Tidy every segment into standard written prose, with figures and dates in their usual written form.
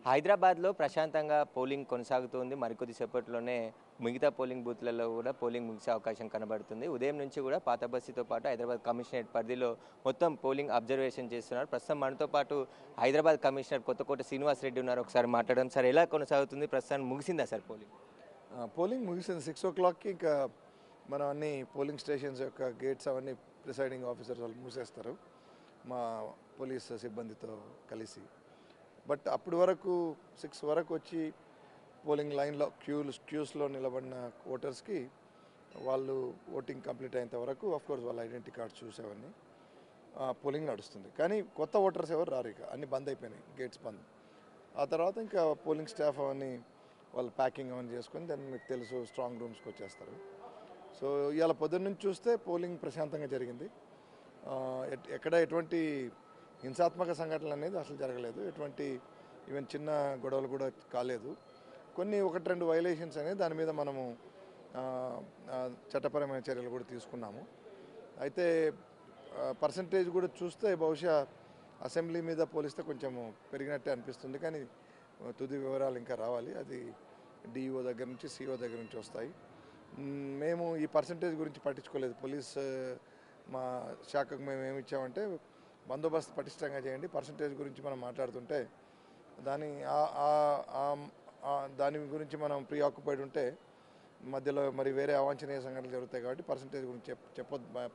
హైదరాబాద్లో ప్రశాంతంగా పోలింగ్ కొనసాగుతుంది. మరికొద్ది సేపట్లోనే మిగతా పోలింగ్ బూత్లలో కూడా పోలింగ్ ముగిసే అవకాశం కనబడుతుంది. ఉదయం నుంచి కూడా పాత బస్తీతో పాటు హైదరాబాద్ కమిషనరేట్ పరిధిలో మొత్తం పోలింగ్ అబ్జర్వేషన్ చేస్తున్నారు. ప్రస్తుతం మనతో పాటు హైదరాబాద్ కమిషనర్ కొత్తకోట శ్రీనివాస్ రెడ్డి ఉన్నారు. ఒకసారి మాట్లాడడం. సార్, ఎలా కొనసాగుతుంది? ప్రస్తుతం ముగిసిందా సార్ పోలింగ్? పోలింగ్ ముగిసింది 6 o'clockకి. ఇంకా మనం అన్ని పోలింగ్ స్టేషన్స్ యొక్క గేట్స్ అవన్నీ ప్రిసైడింగ్ ఆఫీసర్స్ వాళ్ళు మూసేస్తారు మా పోలీస్ సిబ్బందితో కలిసి. బట్ అప్పటి వరకు 6 వరకు వచ్చి పోలింగ్ లైన్లో క్యూస్లో నిలబడిన ఓటర్స్కి వాళ్ళు ఓటింగ్ కంప్లీట్ అయ్యేంత వరకు ఆఫ్కోర్స్ వాళ్ళ ఐడెంటిటీ కార్డ్స్ చూసేవన్నీ పోలింగ్ నడుస్తుంది. కానీ కొత్త ఓటర్స్ ఎవరు రారు, ఇక అన్నీ బంద్ అయిపోయినాయి, గేట్స్ బంద్. ఆ తర్వాత ఇంకా పోలింగ్ స్టాఫ్ అవన్నీ వాళ్ళు ప్యాకింగ్ అవన్నీ చేసుకొని దాన్ని మీకు తెలుసు స్ట్రాంగ్ రూమ్స్కి వచ్చేస్తారు. సో ఇవాళ పొద్దున్న నుంచి చూస్తే పోలింగ్ ప్రశాంతంగా జరిగింది. ఎక్కడ ఎటువంటి హింసాత్మక సంఘటనలు అనేది అసలు జరగలేదు. ఎటువంటి ఈవెన్ చిన్న గొడవలు కూడా కాలేదు. కొన్ని 1-2 వైలేషన్స్ అనేది దాని మీద మనము చట్టపరమైన చర్యలు కూడా తీసుకున్నాము. అయితే పర్సంటేజ్ కూడా చూస్తే బహుశా అసెంబ్లీ మీద పోలిస్తే కొంచెము పెరిగినట్టే అనిపిస్తుంది. కానీ తుది వివరాలు ఇంకా రావాలి. అది డిఈఓ దగ్గర నుంచి సిఓ దగ్గర నుంచి వస్తాయి. మేము ఈ పర్సంటేజ్ గురించి పట్టించుకోలేదు. పోలీస్ మా శాఖకు మేము ఏమి ఇచ్చామంటే బందోబస్తు పటిష్టంగా చేయండి, పర్సంటేజ్ గురించి మనం మాట్లాడుతుంటే దాని గురించి మనం ప్రీ ఆక్యుపైడ్ ఉంటే మధ్యలో మరి వేరే అవాంఛనీయ సంఘటనలు జరుగుతాయి. కాబట్టి పర్సంటేజ్ గురించి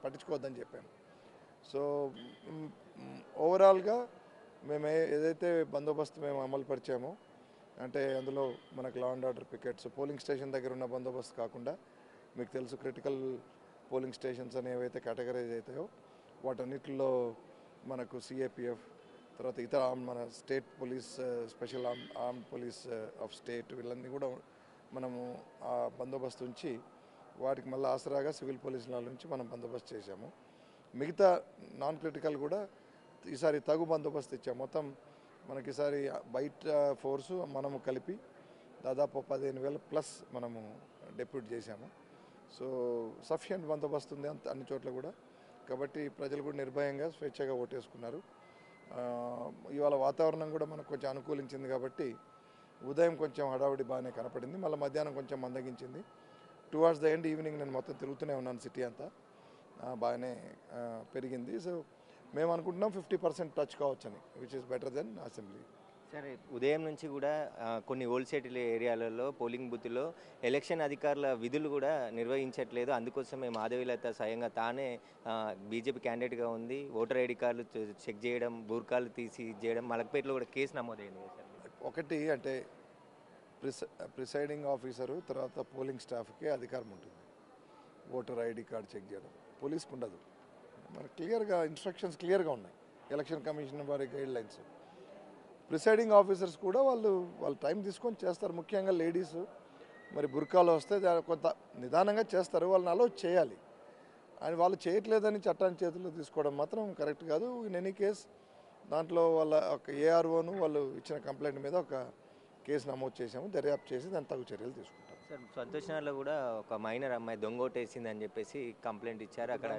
పట్టించుకోవద్దని చెప్పాము. సో ఓవరాల్గా మేము ఏదైతే బందోబస్తు మేము అమలు పరిచామో, అంటే అందులో మనకు law and order pickets, polling station దగ్గర ఉన్న బందోబస్తు కాకుండా మీకు తెలుసు క్రిటికల్ పోలింగ్ స్టేషన్స్ అని ఏవైతే కేటగరైజ్ అవుతాయో వాటన్నిటిలో మనకు సిఏపిఎఫ్, తర్వాత ఇతర మన state police, special armed police of state, వీళ్ళన్నీ కూడా మనము ఆ బందోబస్తు ఉంచి వాటికి మళ్ళీ ఆసరాగా సివిల్ పోలీసుల నుంచి మనం బందోబస్తు చేశాము. మిగతా నాన్ క్రిటికల్ కూడా ఈసారి తగు బందోబస్తు ఇచ్చాము. మొత్తం మనకి ఈసారి బయట ఫోర్సు మనము కలిపి దాదాపు 15,000 ప్లస్ మనము డెప్యూట్ చేశాము. సో సఫిషియంట్ బందోబస్తు ఉంది అన్ని చోట్ల కూడా. కాబట్టి ప్రజలు కూడా నిర్భయంగా స్వేచ్ఛగా ఓటేసుకున్నారు. ఇవాళ వాతావరణం కూడా మనకు కొంచెం అనుకూలించింది కాబట్టి ఉదయం కొంచెం హడావుడి బాగానే కనపడింది. మళ్ళీ మధ్యాహ్నం కొంచెం మందగించింది. టువార్డ్స్ ద ఎండ్ ఈవినింగ్ నేను మొత్తం తిరుగుతూనే ఉన్నాను, సిటీ అంతా బాగానే పెరిగింది. సో మేము అనుకుంటున్నాం 50% టచ్ కావచ్చని, which is better than assembly. సరే, ఉదయం నుంచి కూడా కొన్ని ఓల్డ్ సిటీ ఏరియాలలో పోలింగ్ బూత్లో ఎలక్షన్ అధికారుల విధులు కూడా నిర్వహించట్లేదు. అందుకోసమే మాధవీలత స్వయంగా తానే బీజేపీ క్యాండిడేట్గా ఉంది, ఓటర్ ఐడి కార్డులు చెక్ చేయడం, బూర్కాలు తీసి చేయడం, మలక్పేటలో కూడా కేసు నమోదైంది. ఒకటి అంటే ప్రిసైడింగ్ ఆఫీసరు తర్వాత పోలింగ్ స్టాఫ్కి అధికారం ఉంటుంది ఓటర్ ఐడి కార్డు చెక్ చేయడం, పోలీస్కి ఉండదు. మనకు క్లియర్గా ఇన్స్ట్రక్షన్స్ క్లియర్గా ఉన్నాయి ఎలక్షన్ కమిషన్ వారి గైడ్ లైన్స్. ప్రిసైడింగ్ ఆఫీసర్స్ కూడా వాళ్ళు టైం తీసుకొని చేస్తారు. ముఖ్యంగా లేడీస్ మరి బుర్కాలు వస్తే కొంత నిదానంగా చేస్తారు, వాళ్ళని అలో చేయాలి. అని వాళ్ళు చేయట్లేదని చట్టాన్ని చేతుల్లో తీసుకోవడం మాత్రం కరెక్ట్ కాదు. ఇన్ ఎనీ కేస్ దాంట్లో వాళ్ళ ఒక ఏఆర్ఓను వాళ్ళు ఇచ్చిన కంప్లైంట్ మీద ఒక కేసు నమోదు చేసాము, దర్యాప్తు చేసి దాని తగు చర్యలు తీసుకుంటాం. సార్, సంతోష్ నగర్లో కూడా ఒక మైనర్ అమ్మాయి దొంగోటేసింది అని చెప్పేసి కంప్లైంట్ ఇచ్చారు. అక్కడ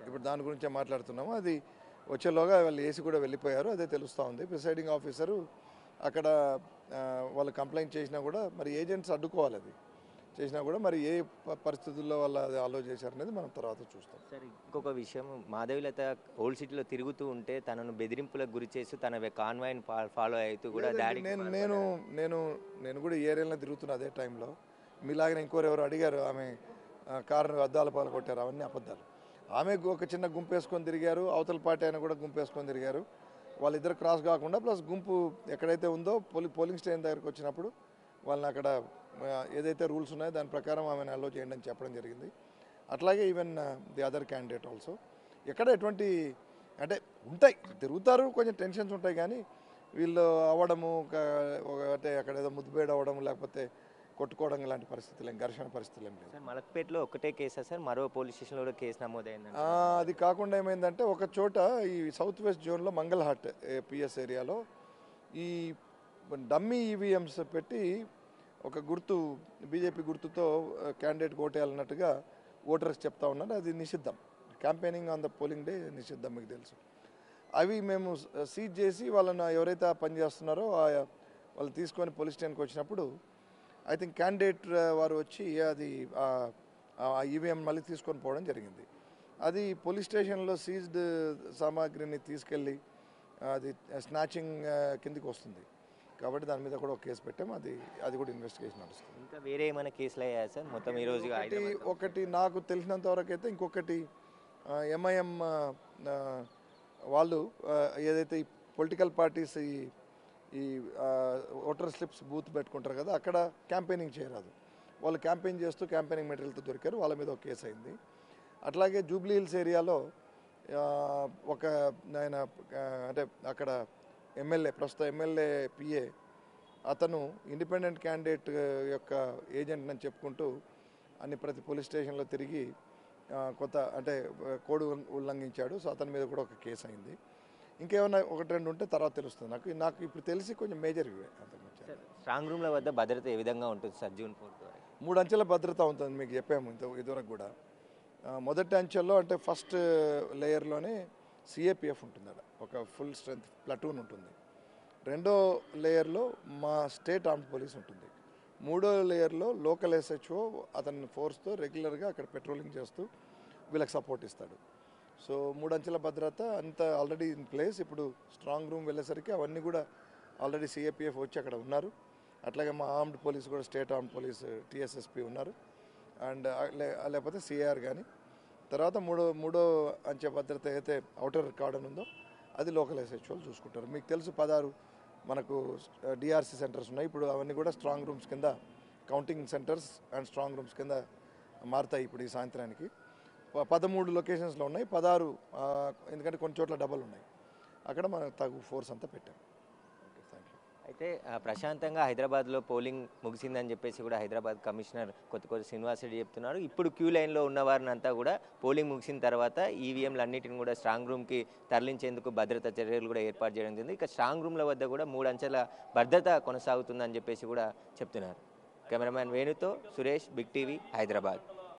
ఇప్పుడు దాని గురించే మాట్లాడుతున్నాము. అది వచ్చేలోగా వాళ్ళు ఏసీ కూడా వెళ్ళిపోయారు, అదే తెలుస్తూ ఉంది. ప్రిసైడింగ్ ఆఫీసరు అక్కడ వాళ్ళు కంప్లైంట్ చేసినా కూడా మరి ఏజెంట్స్ అడ్డుకోవాలి. అది చేసినా కూడా మరి ఏ పరిస్థితుల్లో వాళ్ళు అది అలో చేశారనేది మనం తర్వాత చూస్తాం. సార్, ఇంకొక విషయం, మాధవీలత ఓల్డ్ సిటీలో తిరుగుతూ ఉంటే తనను బెదిరింపులకు గురి చేస్తూ తన కాన్వాయ్ని ఫాలో అవుతూ కూడా డాడీ నేను కూడా ఈ ఏరియాలో తిరుగుతున్నా అదే టైంలో. మీలాగనే ఇంకోరెవరు అడిగారు, ఆమె కారును అద్దాల పాలు కొట్టారు, అవన్నీ అబద్ధాలు. ఆమె ఒక చిన్న గుంపు వేసుకొని తిరిగారు, అవతల పార్టీ ఆయన కూడా గుంపు వేసుకొని తిరిగారు. వాళ్ళిద్దరు క్రాస్ కాకుండా ప్లస్ గుంపు ఎక్కడైతే ఉందో పోలింగ్ స్టేషన్ దగ్గరకు వచ్చినప్పుడు వాళ్ళని అక్కడ ఏదైతే రూల్స్ ఉన్నాయో దాని ప్రకారం ఆమెను అలో చేయండి అని చెప్పడం జరిగింది. అట్లాగే even the other candidate also. ఎక్కడ ఎటువంటి అంటే ఉంటాయి, తిరుగుతారు, కొంచెం టెన్షన్స్ ఉంటాయి. కానీ వీళ్ళు అవ్వడము అంటే అక్కడ ఏదో ముద్దుబేడ అవ్వడం లేకపోతే కొట్టుకోవడం ఇలాంటి పరిస్థితులు ఘర్షణ పరిస్థితులు ఏం లేదు. సార్, మలక్పేటలో ఒకటే కేసా సార్? మరో పోలీస్ స్టేషన్లో కూడా కేసు నమోదైంది. అది కాకుండా ఏమైందంటే ఒక చోట ఈ సౌత్ వెస్ట్ జోన్లో మంగళహాట్ పిఎస్ ఏరియాలో ఈ డమ్మీ ఈవీఎంస్ పెట్టి ఒక గుర్తు బీజేపీ గుర్తుతో క్యాండిడేట్కి ఓటేయాలన్నట్టుగా ఓటర్స్ చెప్తా ఉన్నారు. అది నిషిద్ధం. Campaigning on the polling day నిషిద్ధం, మీకు తెలుసు. అవి మేము సీజ్ చేసి వాళ్ళని ఎవరైతే పని చేస్తున్నారో వాళ్ళు తీసుకొని పోలీస్ స్టేషన్కి వచ్చినప్పుడు ఐ థింక్ క్యాండిడేట్ వారు వచ్చి అది ఈవీఎం మళ్ళీ తీసుకొని పోవడం జరిగింది. అది పోలీస్ స్టేషన్లో సీజ్డ్ సామాగ్రిని తీసుకెళ్ళి అది స్నాచింగ్ కిందికి వస్తుంది కాబట్టి దాని మీద కూడా ఒక కేసు పెట్టాము. అది కూడా ఇన్వెస్టిగేషన్ నడుస్తుంది. ఇంకా వేరే ఏమైనా కేసులు అయ్యాయా సార్ మొత్తం ఈ రోజు? ఒకటి నాకు తెలిసినంత వరకు అయితే ఇంకొకటి ఎంఐఎం వాళ్ళు ఏదైతే ఈ పొలిటికల్ పార్టీస్ ఈ ఓటర్ స్లిప్స్ బూత్ పెట్టుకుంటారు కదా, అక్కడ క్యాంపెయినింగ్ చేయరాదు. వాళ్ళు క్యాంపెయిన్ చేస్తూ క్యాంపెయినింగ్ మెటీరియల్తో దొరికారు, వాళ్ళ మీద ఒక కేసు అయింది. అట్లాగే జూబ్లీ హిల్స్ ఏరియాలో ఒక ఆయన అంటే అక్కడ ప్రస్తుత ఎమ్మెల్యే పిఏ అతను ఇండిపెండెంట్ క్యాండిడేట్ యొక్క ఏజెంట్ అని చెప్పుకుంటూ ప్రతి పోలీస్ స్టేషన్లో తిరిగి కొంత అంటే కోడ్ ఉల్లంఘించాడు. సో అతని మీద కూడా ఒక కేసు అయింది. ఇంకేమైనా ఒకటి రెండు ఉంటే తర్వాత తెలుస్తుంది. నాకు ఇప్పుడు తెలిసి కొంచెం మేజర్ ఇవే. స్ట్రాంగ్ రూమ్ల వద్ద భద్రత ఏ విధంగా ఉంటుంది సార్? జూన్ 4 3 అంచెల భద్రత ఉంటుంది, మీకు చెప్పాము ఇదివరకు కూడా. మొదటి అంచెల్లో అంటే ఫస్ట్ లేయర్లోనే సిఏపిఎఫ్ ఉంటుంది, అక్కడ ఒక ఫుల్ స్ట్రెంత్ ప్లటూన్ ఉంటుంది. రెండో లేయర్లో మా స్టేట్ ఆర్మ్డ్ పోలీస్ ఉంటుంది. మూడో లేయర్లో లోకల్ ఎస్హెచ్ఓ అతని ఫోర్స్తో రెగ్యులర్గా అక్కడ పెట్రోలింగ్ చేస్తూ వీళ్ళకి సపోర్ట్ ఇస్తాడు. సో 3 అంచెల భద్రత అంతా ఆల్రెడీ ఇన్ ప్లేస్. ఇప్పుడు స్ట్రాంగ్ రూమ్ వెళ్ళేసరికి అవన్నీ కూడా ఆల్రెడీ సిఏపిఎఫ్ వచ్చి అక్కడ ఉన్నారు. అట్లాగే మా ఆర్మ్డ్ పోలీస్ కూడా స్టేట్ ఆర్మ్డ్ పోలీస్ టీఎస్ఎస్పి ఉన్నారు. అండ్ లేకపోతే సిఆర్ కానీ. తర్వాత మూడో అంచె భద్రత అయితే అవుటర్ కార్డన్ ఉందో అది లోకల్ ఎస్హెచ్ఓలు చూసుకుంటారు. మీకు తెలుసు 16 మనకు డిఆర్సి సెంటర్స్ ఉన్నాయి. ఇప్పుడు అవన్నీ కూడా స్ట్రాంగ్ రూమ్స్ కింద, counting centres and strong rooms కింద మారుతాయి. ఇప్పుడు ఈ సాయంత్రానికి 13 లొకేషన్స్లో ఉన్నాయి, 16 ఎందుకంటే కొన్ని చోట్ల డబల్ ఉన్నాయి, అక్కడ మనం తగు ఫోర్స్ అంతా పెట్టాం. అయితే ప్రశాంతంగా హైదరాబాద్లో పోలింగ్ ముగిసిందని చెప్పేసి కూడా హైదరాబాద్ కమిషనర్ కొత్తకోటి శ్రీనివాస్ రెడ్డి చెప్తున్నారు. ఇప్పుడు క్యూ లైన్లో ఉన్న వారిని అంతా కూడా పోలింగ్ ముగిసిన తర్వాత ఈవీఎంలు అన్నిటిని కూడా స్ట్రాంగ్ రూమ్కి తరలించేందుకు భద్రతా చర్యలు కూడా ఏర్పాటు చేయడం జరిగింది. ఇక స్ట్రాంగ్ రూమ్ల వద్ద కూడా 3 అంచెల భద్రత కొనసాగుతుందని చెప్పేసి కూడా చెప్తున్నారు. కెమెరామ్యాన్ వేణుతో సురేష్, బిగ్ టీవీ, హైదరాబాద్.